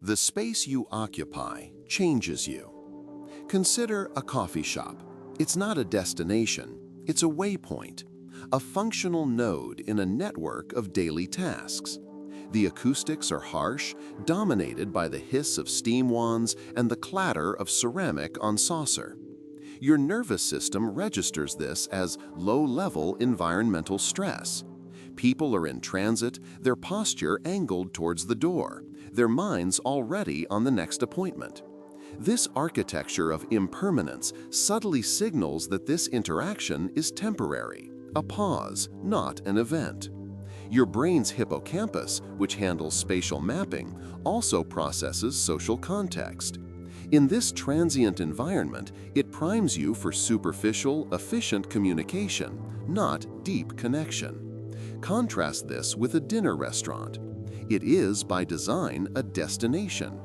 The space you occupy changes you. Consider a coffee shop. It's not a destination, it's a waypoint, a functional node in a network of daily tasks. The acoustics are harsh, dominated by the hiss of steam wands and the clatter of ceramic on saucer. Your nervous system registers this as low-level environmental stress. People are in transit, their posture angled towards the door, their minds already on the next appointment. This architecture of impermanence subtly signals that this interaction is temporary, a pause, not an event. Your brain's hippocampus, which handles spatial mapping, also processes social context. In this transient environment, it primes you for superficial, efficient communication, not deep connection. Contrast this with a dinner restaurant. It is, by design, a destination.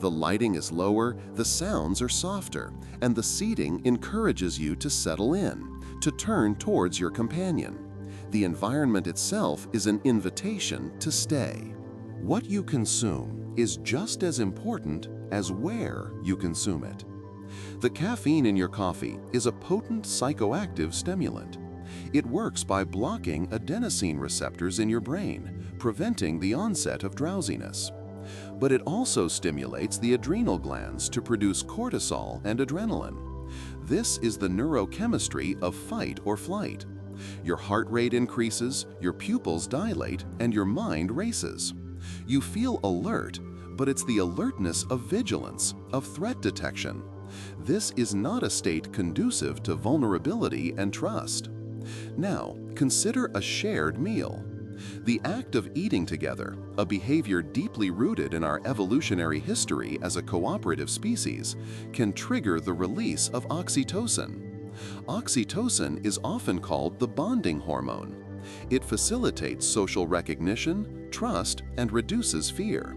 The lighting is lower, the sounds are softer, and the seating encourages you to settle in, to turn towards your companion. The environment itself is an invitation to stay. What you consume is just as important as where you consume it. The caffeine in your coffee is a potent psychoactive stimulant. It works by blocking adenosine receptors in your brain, preventing the onset of drowsiness. But it also stimulates the adrenal glands to produce cortisol and adrenaline. This is the neurochemistry of fight or flight. Your heart rate increases, your pupils dilate, and your mind races. You feel alert, but it's the alertness of vigilance, of threat detection. This is not a state conducive to vulnerability and trust. Now, consider a shared meal. The act of eating together, a behavior deeply rooted in our evolutionary history as a cooperative species, can trigger the release of oxytocin. Oxytocin is often called the bonding hormone. It facilitates social recognition, trust, and reduces fear.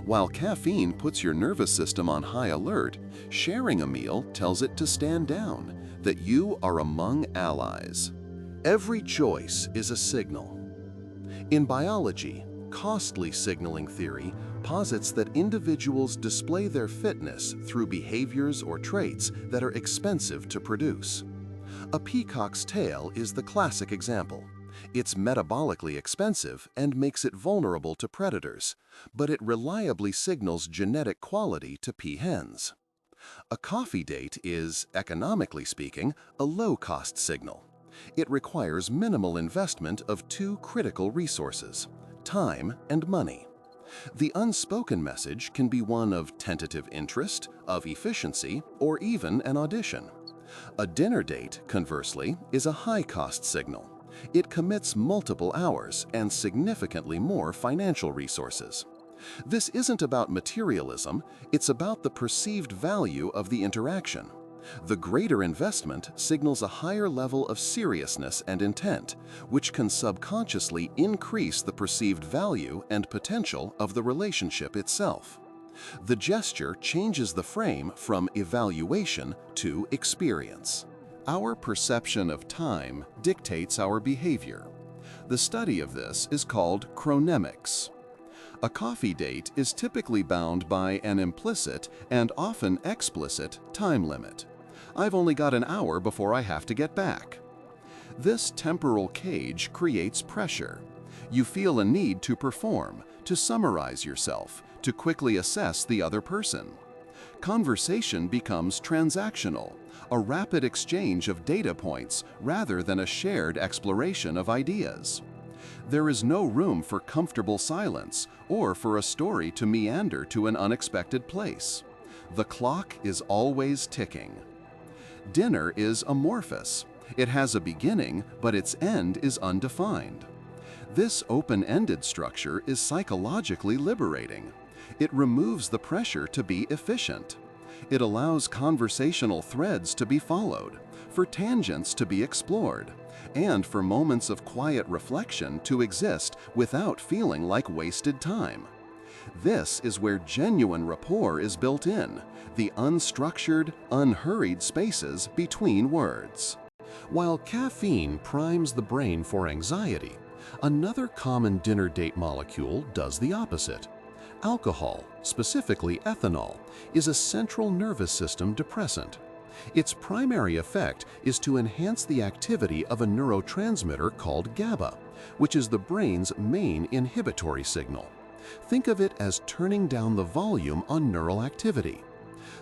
While caffeine puts your nervous system on high alert, sharing a meal tells it to stand down, that you are among allies. Every choice is a signal. In biology, costly signaling theory posits that individuals display their fitness through behaviors or traits that are expensive to produce. A peacock's tail is the classic example. It's metabolically expensive and makes it vulnerable to predators, but it reliably signals genetic quality to peahens. A coffee date is, economically speaking, a low-cost signal. It requires minimal investment of two critical resources: time and money. The unspoken message can be one of tentative interest, of efficiency, or even an audition. A dinner date, conversely, is a high-cost signal. It commits multiple hours and significantly more financial resources. This isn't about materialism, it's about the perceived value of the interaction. The greater investment signals a higher level of seriousness and intent, which can subconsciously increase the perceived value and potential of the relationship itself. The gesture changes the frame from evaluation to experience. Our perception of time dictates our behavior. The study of this is called chronemics. A coffee date is typically bound by an implicit and often explicit time limit. I've only got an hour before I have to get back. This temporal cage creates pressure. You feel a need to perform, to summarize yourself, to quickly assess the other person. Conversation becomes transactional, a rapid exchange of data points rather than a shared exploration of ideas. There is no room for comfortable silence or for a story to meander to an unexpected place. The clock is always ticking. Dinner is amorphous. It has a beginning, but its end is undefined. This open-ended structure is psychologically liberating. It removes the pressure to be efficient. It allows conversational threads to be followed, for tangents to be explored, and for moments of quiet reflection to exist without feeling like wasted time. This is where genuine rapport is built in, the unstructured, unhurried spaces between words. While caffeine primes the brain for anxiety, another common dinner date molecule does the opposite. Alcohol, specifically ethanol, is a central nervous system depressant. Its primary effect is to enhance the activity of a neurotransmitter called GABA, which is the brain's main inhibitory signal. Think of it as turning down the volume on neural activity.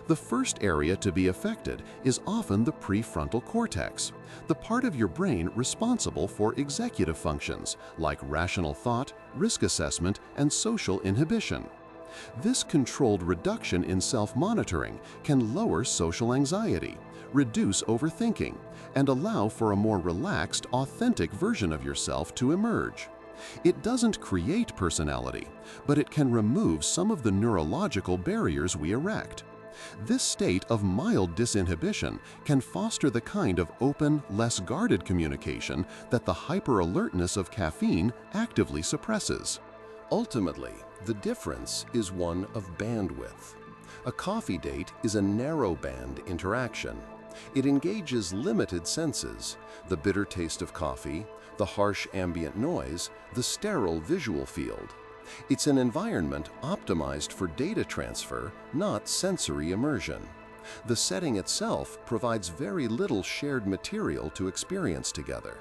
The first area to be affected is often the prefrontal cortex, the part of your brain responsible for executive functions like rational thought, risk assessment, and social inhibition. This controlled reduction in self-monitoring can lower social anxiety, reduce overthinking, and allow for a more relaxed, authentic version of yourself to emerge. It doesn't create personality, but it can remove some of the neurological barriers we erect. This state of mild disinhibition can foster the kind of open, less guarded communication that the hyper-alertness of caffeine actively suppresses. Ultimately, the difference is one of bandwidth. A coffee date is a narrow-band interaction. It engages limited senses: the bitter taste of coffee, the harsh ambient noise, the sterile visual field. It's an environment optimized for data transfer, not sensory immersion. The setting itself provides very little shared material to experience together.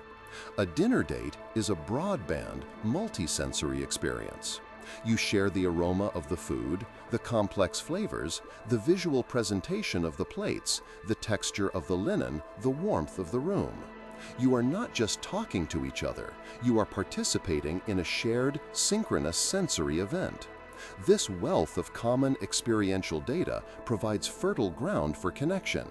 A dinner date is a broadband, multisensory experience. You share the aroma of the food, the complex flavors, the visual presentation of the plates, the texture of the linen, the warmth of the room. You are not just talking to each other, you are participating in a shared, synchronous sensory event. This wealth of common experiential data provides fertile ground for connection.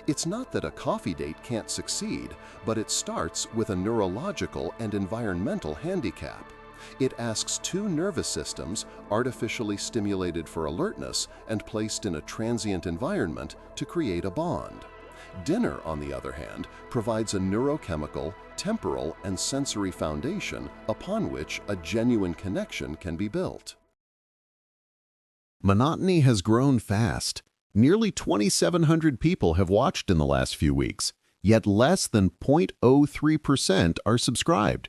It's not that a coffee date can't succeed, but it starts with a neurological and environmental handicap. It asks two nervous systems, artificially stimulated for alertness and placed in a transient environment, to create a bond. Dinner, on the other hand, provides a neurochemical, temporal, and sensory foundation upon which a genuine connection can be built. Monotony has grown fast. Nearly 2,700 people have watched in the last few weeks, yet less than 0.03% are subscribed.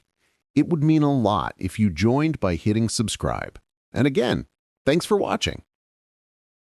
It would mean a lot if you joined by hitting subscribe. And again, thanks for watching.